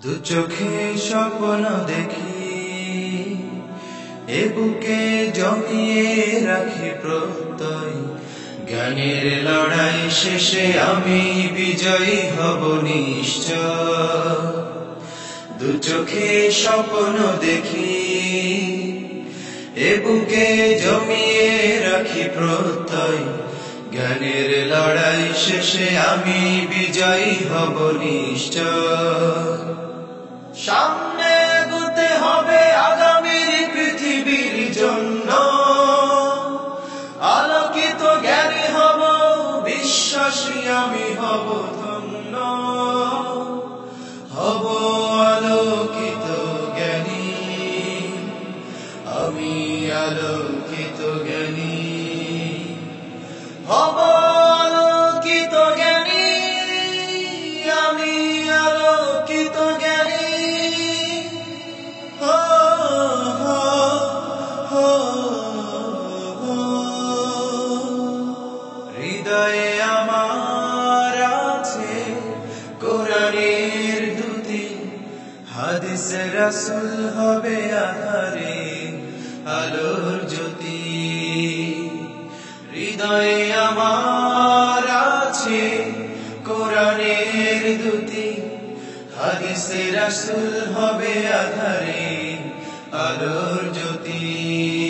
দু চোখে স্বপ্ন দেখি, এ বুকে জমিয়ে রাখি প্রত্যয়। জ্ঞানের লড়াই শেষে আমি বিজয়ী হব নিশ্চয়। দু চোখে স্বপ্ন দেখি, এ বুকে জমিয়ে রাখি প্রত্যয়। জ্ঞানের লড়াই শেষে আমি বিজয়ী হব নিশ্চয়। সামনে এগোতে হবে আগামীর পৃথিবীর জন্য। আলোকিত জ্ঞানী হব, বিশ্বাসী আমি হব ধন্য। হব আলোকিত জ্ঞানী, আমি আলোকিত জ্ঞানী। হব আলোকিত জ্ঞানী, আমি আলোকিত জ্ঞানী। হৃদয়ে আমার আছে কোরআনের দুটি, হাদিসে রাসূল হবে আধারে আলোর জ্যোতি। হৃদয়ে আমার আছে কোরআনের দুটি, হাদিসে রাসূল হবে আধারে আলোর জ্যোতি।